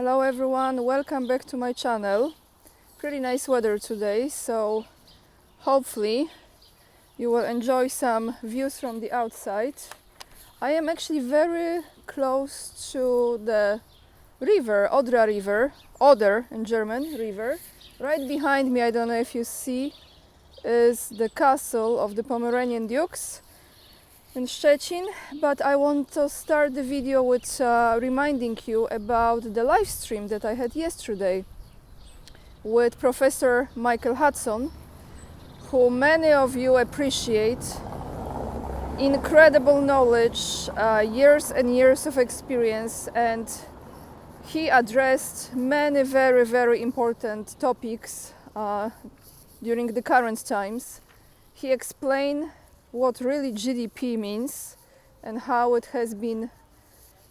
Hello everyone, welcome back to my channel. Pretty nice weather today, so hopefully you will enjoy some views from the outside. I am actually very close to the river, Oder in German, river. Right behind me, I don't know if you see, is the castle of the Pomeranian Dukes in Szczecin, but I want to start the video with reminding you about the live stream that I had yesterday with Professor Michael Hudson, who many of you appreciate. Incredible knowledge, years and years of experience, and he addressed many very important topics during the current times. He explained what really GDP means and how it has been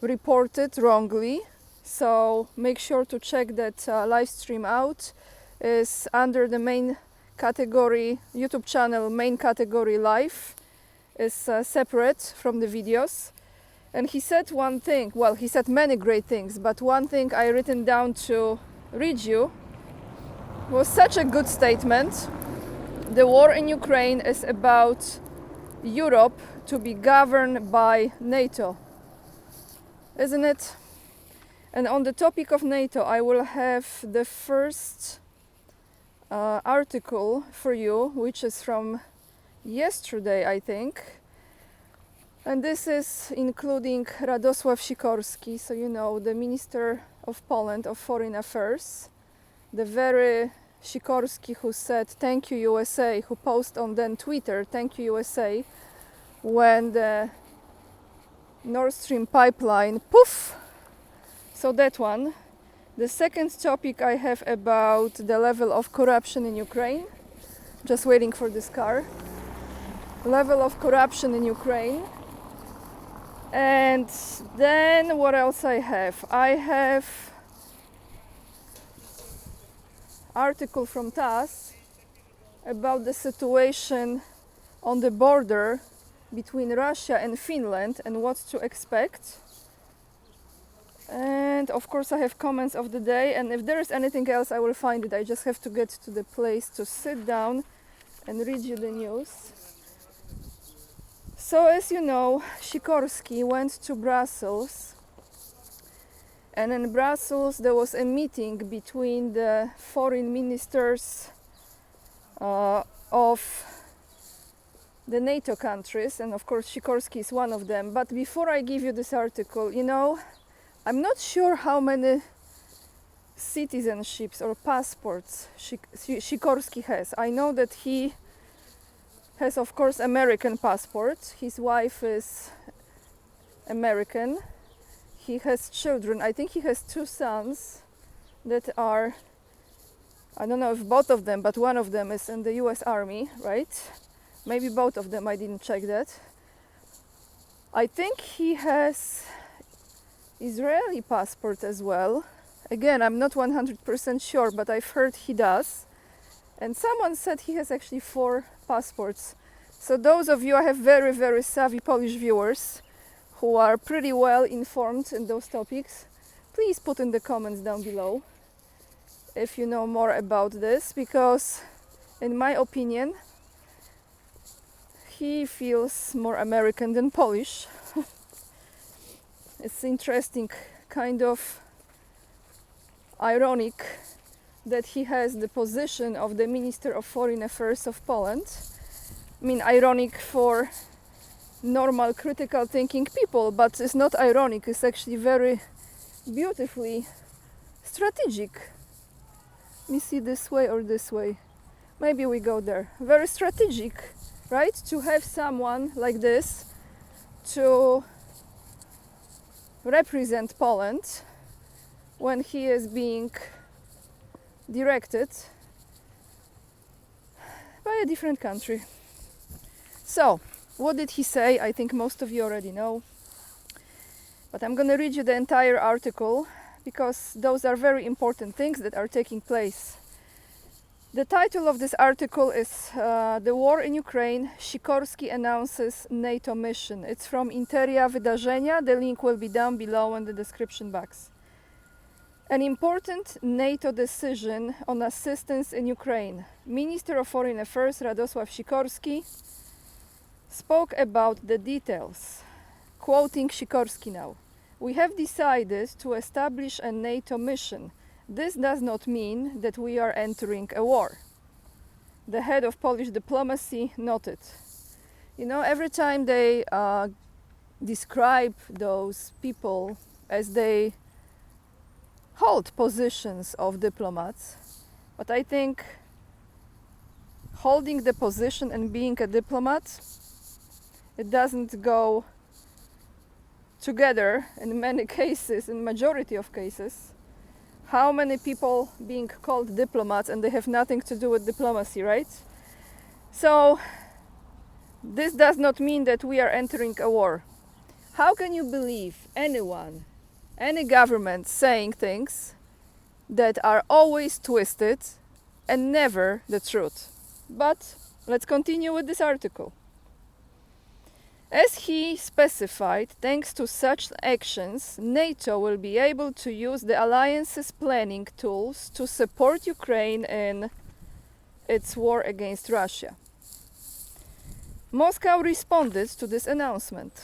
reported wrongly. So make sure to check that live stream out. Is under the main category, YouTube channel main category live, is separate from the videos. And he said one thing, well, he said many great things, but one thing I written down to read you was such a good statement. The war in Ukraine is about Europe to be governed by NATO, isn't it? And on the topic of NATO, I will have the first article for you, which is from yesterday, I think. And this is including Radosław Sikorski, so you know, the Minister of Poland of Foreign Affairs, the very Sikorski who said "Thank you USA," who posted on then Twitter "Thank you USA" when the Nord Stream pipeline poof. So that one. The second topic I have about the level of corruption in Ukraine. Just waiting for this car. Level of corruption in Ukraine. And then what else I have? I have article from TASS about the situation on the border between Russia and Finland and what to expect. And of course I have comments of the day, and if there is anything else I will find it. I just have to get to the place to sit down and read you the news. So as you know, Sikorski went to Brussels, and in Brussels there was a meeting between the foreign ministers of the NATO countries, and of course Sikorski is one of them. But before I give you this article, you know, I'm not sure how many citizenships or passports Sikorski has. I know that he has, of course, American passport. His wife is American. He has children. I think he has two sons that are, I don't know if both of them, but one of them is in the US Army, right? Maybe both of them, I didn't check that. I think he has Israeli passport as well. Again, I'm not 100% sure, but I've heard he does. And someone said he has actually 4 passports. So those of you, I have very savvy Polish viewers who are pretty well informed in those topics. Please put in the comments down below if you know more about this, because in my opinion, he feels more American than Polish. It's interesting, kind of ironic that he has the position of the Minister of Foreign Affairs of Poland. I mean, ironic for normal critical thinking people, but it's not ironic, it's actually very beautifully strategic. Let me see, this way or this way. Maybe we go there. Very strategic, right? To have someone like this to represent Poland when he is being directed by a different country. So, what did he say? I think most of you already know. But I'm going to read you the entire article because those are very important things that are taking place. The title of this article is The War in Ukraine, Sikorski announces NATO mission. It's from Interia Wydarzenia. The link will be down below in the description box. An important NATO decision on assistance in Ukraine. Minister of Foreign Affairs Radosław Sikorski spoke about the details. Quoting Sikorski now, "We have decided to establish a NATO mission. This does not mean that we are entering a war." The head of Polish diplomacy noted. You know, every time they describe those people as they hold positions of diplomats, but I think holding the position and being a diplomat, it doesn't go together in many cases, in majority of cases. How many people being called diplomats and they have nothing to do with diplomacy, right? So this does not mean that we are entering a war. How can you believe anyone, any government saying things that are always twisted and never the truth? But let's continue with this article. As he specified, thanks to such actions, NATO will be able to use the alliance's planning tools to support Ukraine in its war against Russia. Moscow responded to this announcement.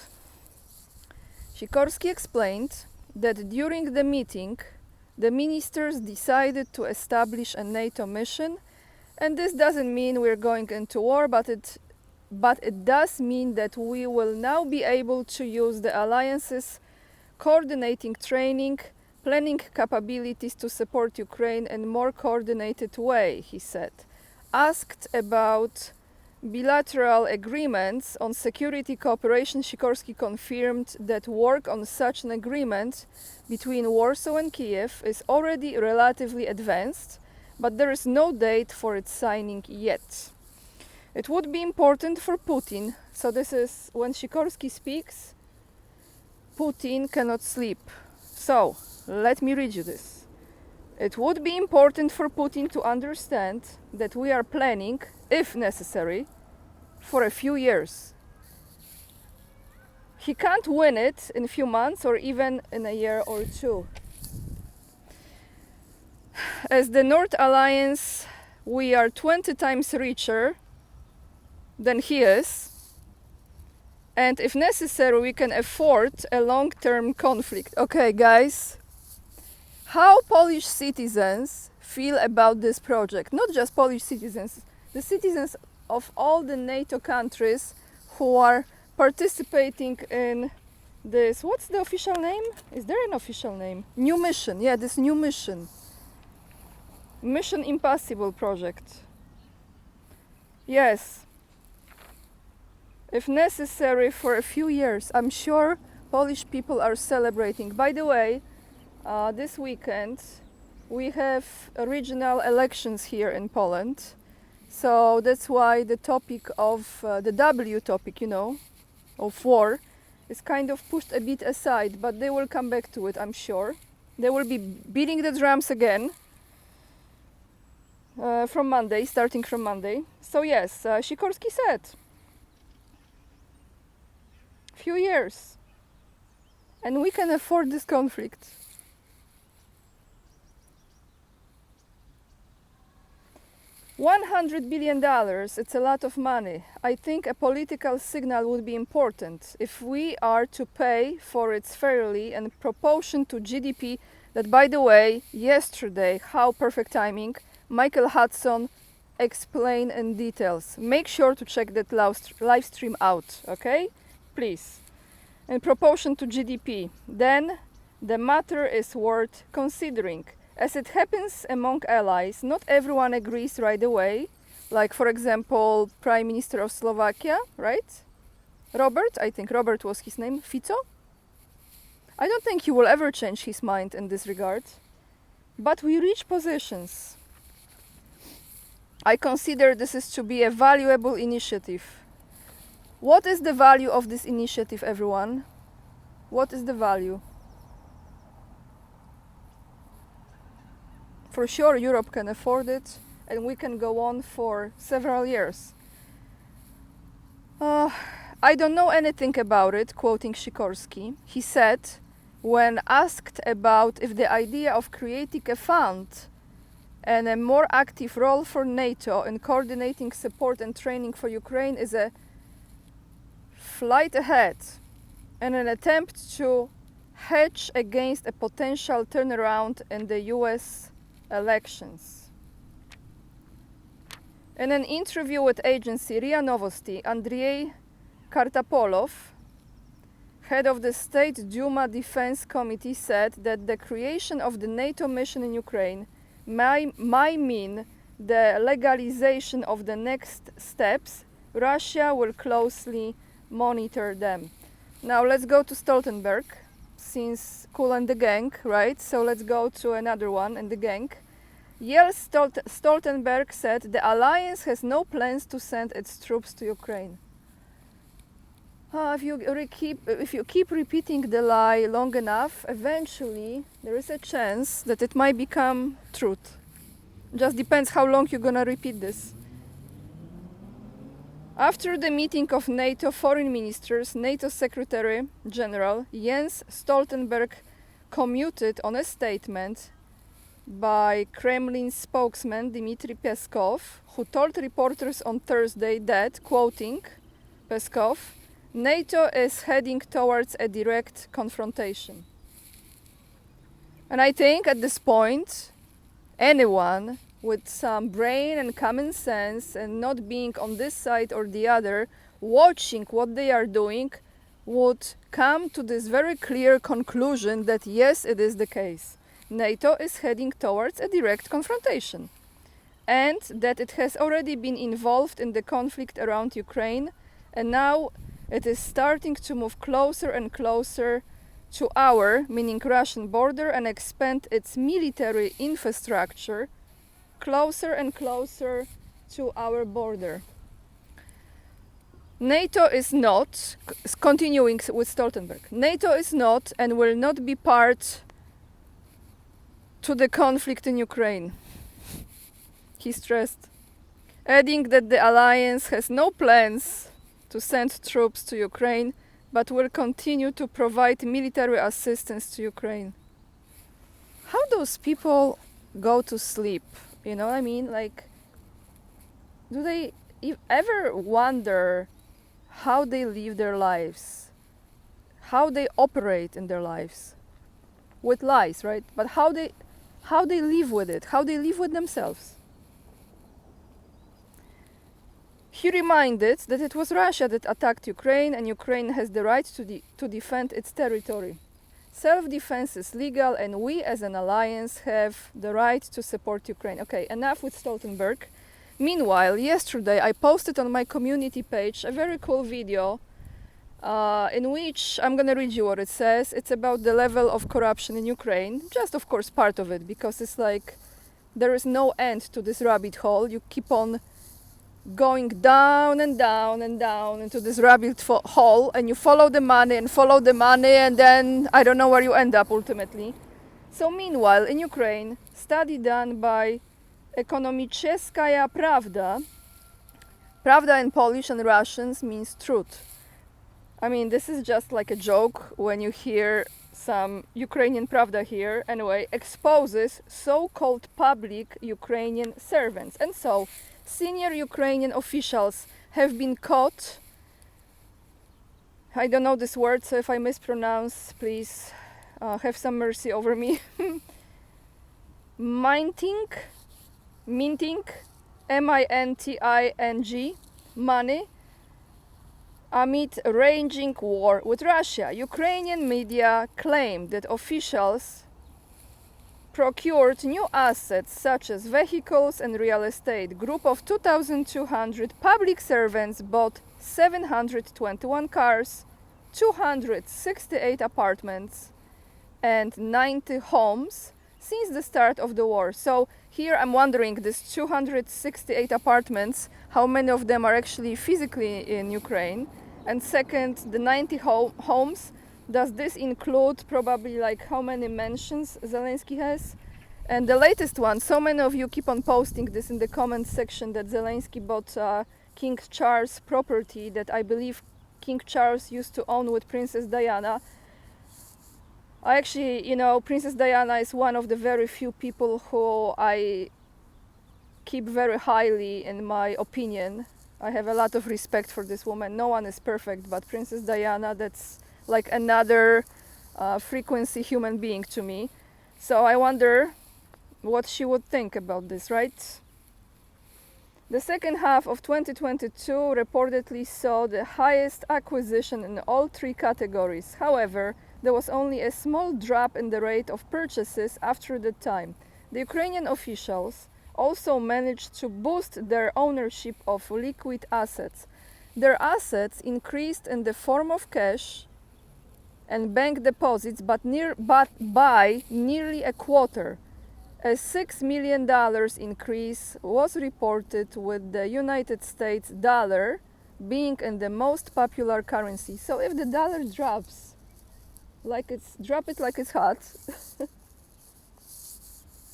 Sikorski explained that during the meeting, the ministers decided to establish a NATO mission, and this doesn't mean we're going into war, but it does mean that we will now be able to use the alliance's coordinating training, planning capabilities to support Ukraine in a more coordinated way, he said. Asked about bilateral agreements on security cooperation, Sikorski confirmed that work on such an agreement between Warsaw and Kiev is already relatively advanced, but there is no date for its signing yet. It would be important for Putin, so this is when Sikorski speaks, Putin cannot sleep. So, let me read you this. It would be important for Putin to understand that we are planning, if necessary, for a few years. He can't win it in a few months or even in a year or two. As the North Alliance, we are 20 times richer than he is, and if necessary we can afford a long-term conflict. Okay, guys, how Polish citizens feel about this project? Not just Polish citizens, the citizens of all the NATO countries who are participating in this, what's the official name? Is there an official name? New mission, yeah, this new mission. Mission Impossible project. Yes. If necessary for a few years. I'm sure Polish people are celebrating. By the way, this weekend we have regional elections here in Poland. So that's why the topic of the W topic, you know, of war is kind of pushed a bit aside, but they will come back to it, I'm sure. They will be beating the drums again from Monday, starting from Monday. So yes, Sikorski said, few years, and we can afford this conflict. $100 billion, it's a lot of money. I think a political signal would be important if we are to pay for it fairly and proportion to GDP. That, by the way, yesterday, how perfect timing, Michael Hudson explained in details. Make sure to check that live stream out, okay? Please. In proportion to GDP, then the matter is worth considering. As it happens among allies, not everyone agrees right away. Like, for example, Prime Minister of Slovakia, right? Robert, I think Robert was his name, Fico. I don't think he will ever change his mind in this regard. But we reach positions. I consider this is to be a valuable initiative. What is the value of this initiative, everyone? What is the value? For sure, Europe can afford it, and we can go on for several years. I don't know anything about it, quoting Sikorski. He said, when asked about if the idea of creating a fund and a more active role for NATO in coordinating support and training for Ukraine is a flight ahead and an attempt to hedge against a potential turnaround in the US elections. In an interview with agency RIA Novosti, Andrei Kartapolov, head of the State Duma Defense Committee, said that the creation of the NATO mission in Ukraine might mean the legalization of the next steps. Russia will closely monitor them. Now let's go to Stoltenberg, since Cool and the gang, right? So let's go to another one in the gang. Jens Stoltenberg said the alliance has no plans to send its troops to Ukraine. If you keep repeating the lie long enough, eventually there is a chance that it might become truth. Just depends how long you're gonna repeat this. After the meeting of NATO foreign ministers, NATO Secretary General Jens Stoltenberg commented on a statement by Kremlin spokesman Dmitry Peskov, who told reporters on Thursday that, quoting Peskov, NATO is heading towards a direct confrontation. And I think at this point, anyone with some brain and common sense and not being on this side or the other, watching what they are doing, would come to this very clear conclusion that yes, it is the case. NATO is heading towards a direct confrontation, and that it has already been involved in the conflict around Ukraine, and now it is starting to move closer and closer to our, meaning Russian, border and expand its military infrastructure closer and closer to our border. NATO is not, continuing with Stoltenberg, NATO is not and will not be part to the conflict in Ukraine, he stressed, adding that the alliance has no plans to send troops to Ukraine, but will continue to provide military assistance to Ukraine. How those people go to sleep? You know what I mean? Like, do they ever wonder how they live their lives? How they operate in their lives? With lies, right? But how they live with it? How they live with themselves? He reminded that it was Russia that attacked Ukraine, and Ukraine has the right to defend its territory. Self-defense is legal, and we as an alliance have the right to support Ukraine. Okay, enough with Stoltenberg. Meanwhile, yesterday I posted on my community page a very cool video in which I'm going to read you what it says. It's about the level of corruption in Ukraine. Just, of course, part of it, because it's like there is no end to this rabbit hole. You keep on going down and down and down into this rabbit hole, and you follow the money and follow the money, and then I don't know where you end up ultimately. So meanwhile, in Ukraine, study done by Ekonomiczna Prawda. Prawda in Polish and Russians means truth. I mean, this is just like a joke when you hear some Ukrainian Pravda here, anyway, exposes so-called public Ukrainian servants. And so, senior Ukrainian officials have been caught, I don't know this word, so if I mispronounce, please have some mercy over me, minting, M-I-N-T-I-N-G, money, amid raging war with Russia. Ukrainian media claim that officials procured new assets such as vehicles and real estate. Group of 2,200 public servants bought 721 cars, 268 apartments, and 90 homes since the start of the war. So here I'm wondering, these 268 apartments, how many of them are actually physically in Ukraine? And second, the 90 homes, does this include probably like how many mansions Zelensky has? And the latest one, so many of you keep on posting this in the comment section, that Zelensky bought King Charles' property that I believe King Charles used to own with Princess Diana. I actually, you know, Princess Diana is one of the very few people who I keep very highly in my opinion. I have a lot of respect for this woman. No one is perfect, but Princess Diana, that's like another frequency human being to me. So I wonder what she would think about this, right? The second half of 2022 reportedly saw the highest acquisition in all three categories. However, there was only a small drop in the rate of purchases after the time. The Ukrainian officials also managed to boost their ownership of liquid assets. Their assets increased in the form of cash and bank deposits, but by nearly a quarter. A $6 million increase was reported, with the United States dollar being in the most popular currency. So if the dollar drops, drop it like it's hot,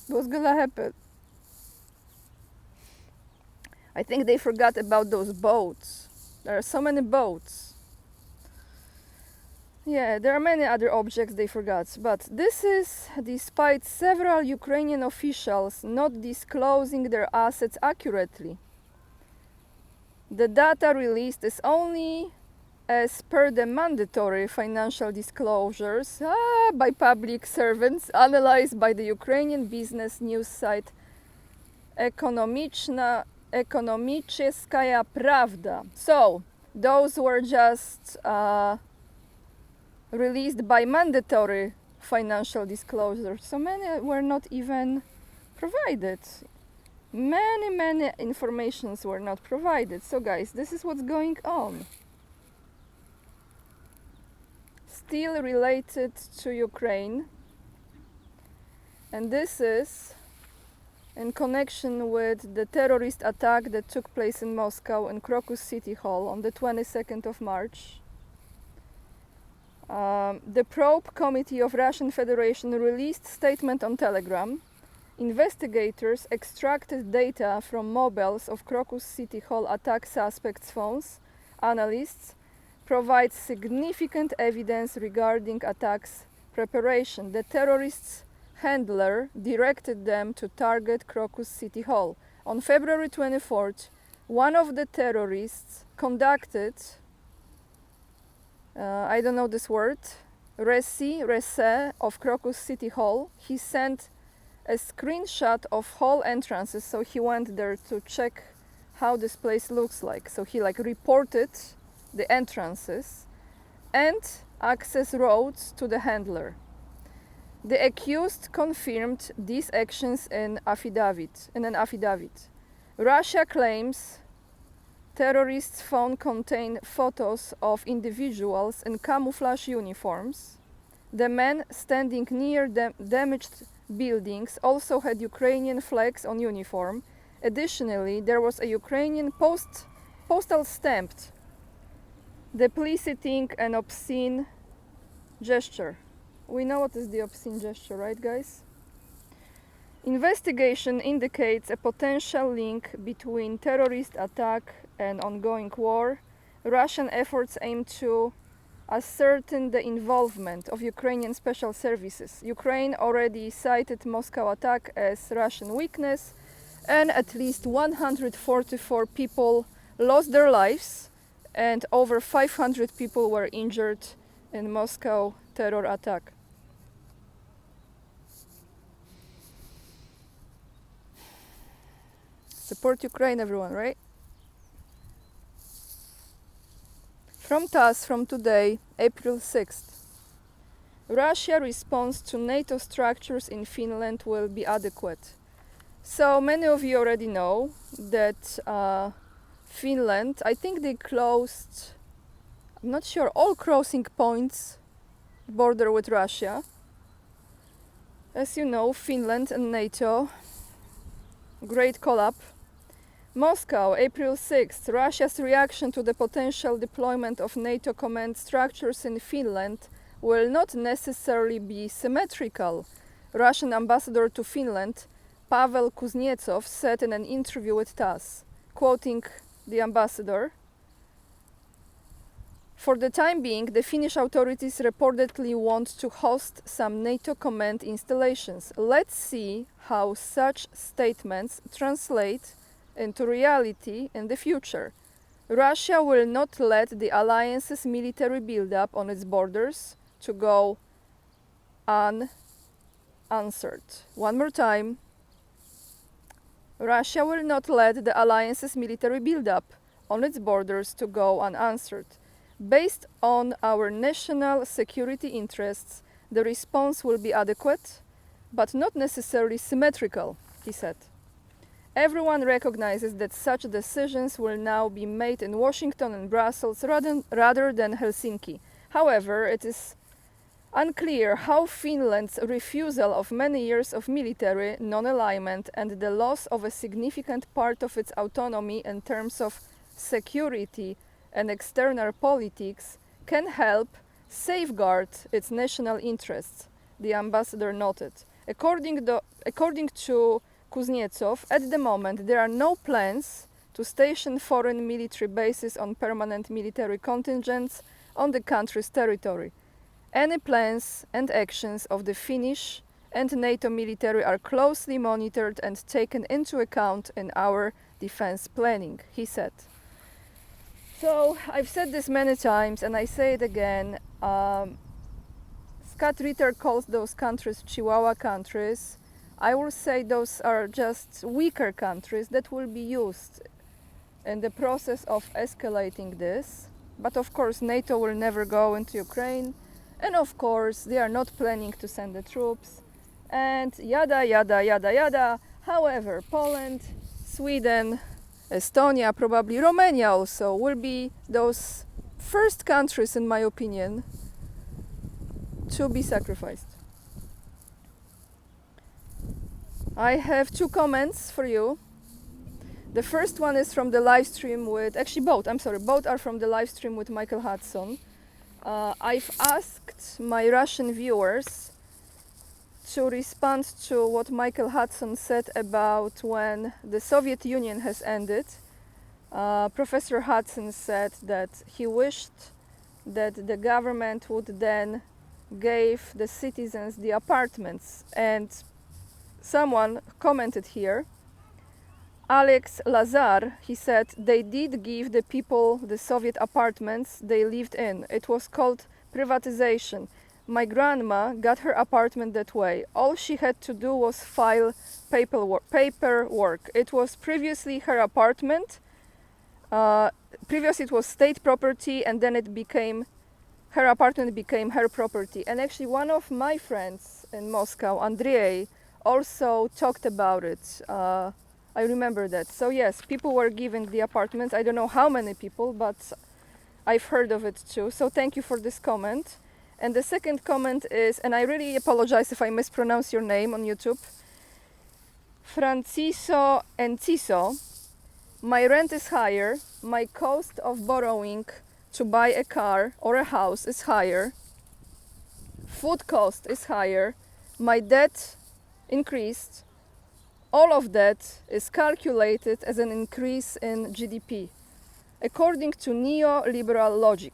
what's gonna happen? I think they forgot about those boats. There are so many boats. Yeah, there are many other objects they forgot, but this is despite several Ukrainian officials not disclosing their assets accurately. The data released is only as per the mandatory financial disclosures by public servants, analyzed by the Ukrainian business news site Ekonomiczeskaya Pravda. So, those were just released by mandatory financial disclosures. So many were not even provided. Many informations were not provided. So guys, this is what's going on. Still related to Ukraine. And this is in connection with the terrorist attack that took place in Moscow in Crocus City Hall on the 22nd of March. The probe committee of Russian Federation released statement on Telegram. Investigators extracted data from mobiles of Crocus City Hall attack suspects' phones. Analysts provide significant evidence regarding attacks preparation. The terrorists' handler directed them to target Crocus City Hall. On February 24th, one of the terrorists conducted I don't know this word, Rese of Crocus City Hall. He sent a screenshot of hall entrances, so he went there to check how this place looks like. So he reported the entrances and access roads to the handler. The accused confirmed these actions in an affidavit. Russia claims terrorists' phone contained photos of individuals in camouflage uniforms. The men standing near damaged buildings also had Ukrainian flags on uniform. Additionally, there was a Ukrainian postal stamp depicting an obscene gesture. We know what is the obscene gesture, right, guys? Investigation indicates a potential link between terrorist attack and ongoing war. Russian efforts aim to ascertain the involvement of Ukrainian special services. Ukraine already cited Moscow attack as Russian weakness, and at least 144 people lost their lives and over 500 people were injured in Moscow terror attack. Support Ukraine, everyone, right? From TASS from today, April 6th. Russia response to NATO structures in Finland will be adequate. So many of you already know that Finland, I think they closed, I'm not sure, all crossing points border with Russia. As you know, Finland and NATO, great collab. Moscow, April 6th. Russia's reaction to the potential deployment of NATO command structures in Finland will not necessarily be symmetrical. Russian ambassador to Finland, Pavel Kuznetsov, said in an interview with TASS, quoting the ambassador, For the time being, the Finnish authorities reportedly want to host some NATO command installations. Let's see how such statements translate into reality in the future. Russia will not let the alliance's military buildup on its borders to go unanswered. One more time. Russia will not let the alliance's military buildup on its borders to go unanswered. Based on our national security interests, the response will be adequate, but not necessarily symmetrical, he said. Everyone recognizes that such decisions will now be made in Washington and Brussels rather than Helsinki. However, it is unclear how Finland's refusal of many years of military non-alignment and the loss of a significant part of its autonomy in terms of security and external politics can help safeguard its national interests, the ambassador noted. According to Kuznetsov, at the moment there are no plans to station foreign military bases on permanent military contingents on the country's territory. Any plans and actions of the Finnish and NATO military are closely monitored and taken into account in our defense planning, he said. So I've said this many times and I say it again. Scott Ritter calls those countries Chihuahua countries. I will say those are just weaker countries that will be used in the process of escalating this. But of course NATO will never go into Ukraine. And of course they are not planning to send the troops. And yada yada yada yada. However, Poland, Sweden, Estonia, probably Romania also will be those first countries, in my opinion, to be sacrificed. I have two comments for you. The first one is from the live stream with, actually both are from the live stream with Michael Hudson. I've asked my Russian viewers to respond to what Michael Hudson said about when the Soviet Union has ended. Professor Hudson said that he wished that the government would then give the citizens the apartments, and someone commented here, Alex Lazar, he said, they did give the people the Soviet apartments they lived in. It was called privatization. My grandma got her apartment that way. All she had to do was file paperwork. It was previously her apartment. Previously it was state property, and then her apartment became her property. And actually one of my friends in Moscow, Andrei, also talked about it. I remember that. So yes, people were given the apartments. I don't know how many people, but I've heard of it too. So thank you for this comment. And the second comment is, and I really apologize if I mispronounce your name on YouTube, Franciso Enciso. My rent is higher. My cost of borrowing to buy a car or a house is higher. Food cost is higher. My debt increased. All of that is calculated as an increase in GDP, according to neoliberal logic.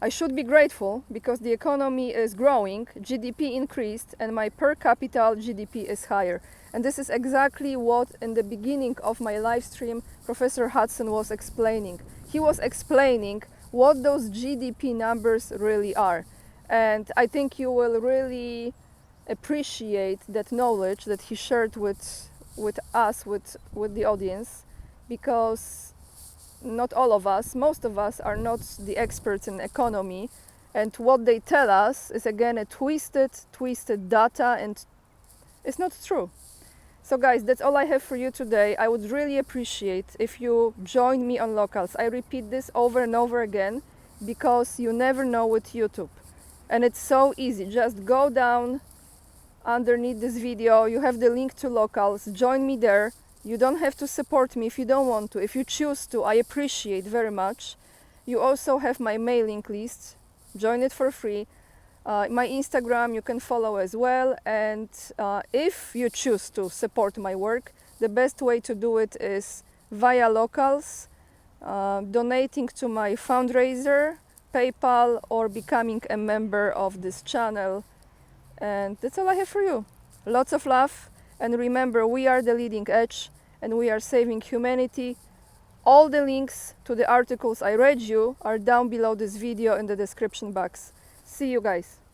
I should be grateful because the economy is growing, GDP increased, and my per capita GDP is higher. And this is exactly what in the beginning of my live stream Professor Hudson was explaining. He was explaining what those GDP numbers really are. And I think you will really appreciate that knowledge that he shared with us, with the audience, because not all of us, most of us are not the experts in economy, and what they tell us is again a twisted data, and it's not true. So guys, that's all I have for you today. I would really appreciate if you join me on Locals. I repeat this over and over again because you never know with YouTube, and it's so easy. Just go down underneath this video, you have the link to Locals. Join me there. You don't have to support me if you don't want to. If you choose to, I appreciate very much. You also have my mailing list. Join it for free. My Instagram you can follow as well. And if you choose to support my work, the best way to do it is via Locals. donating to my fundraiser, PayPal, or becoming a member of this channel. And that's all I have for you. Lots of love, and remember, we are the leading edge and we are saving humanity. All the links to the articles I read you are down below this video in the description box. See you guys.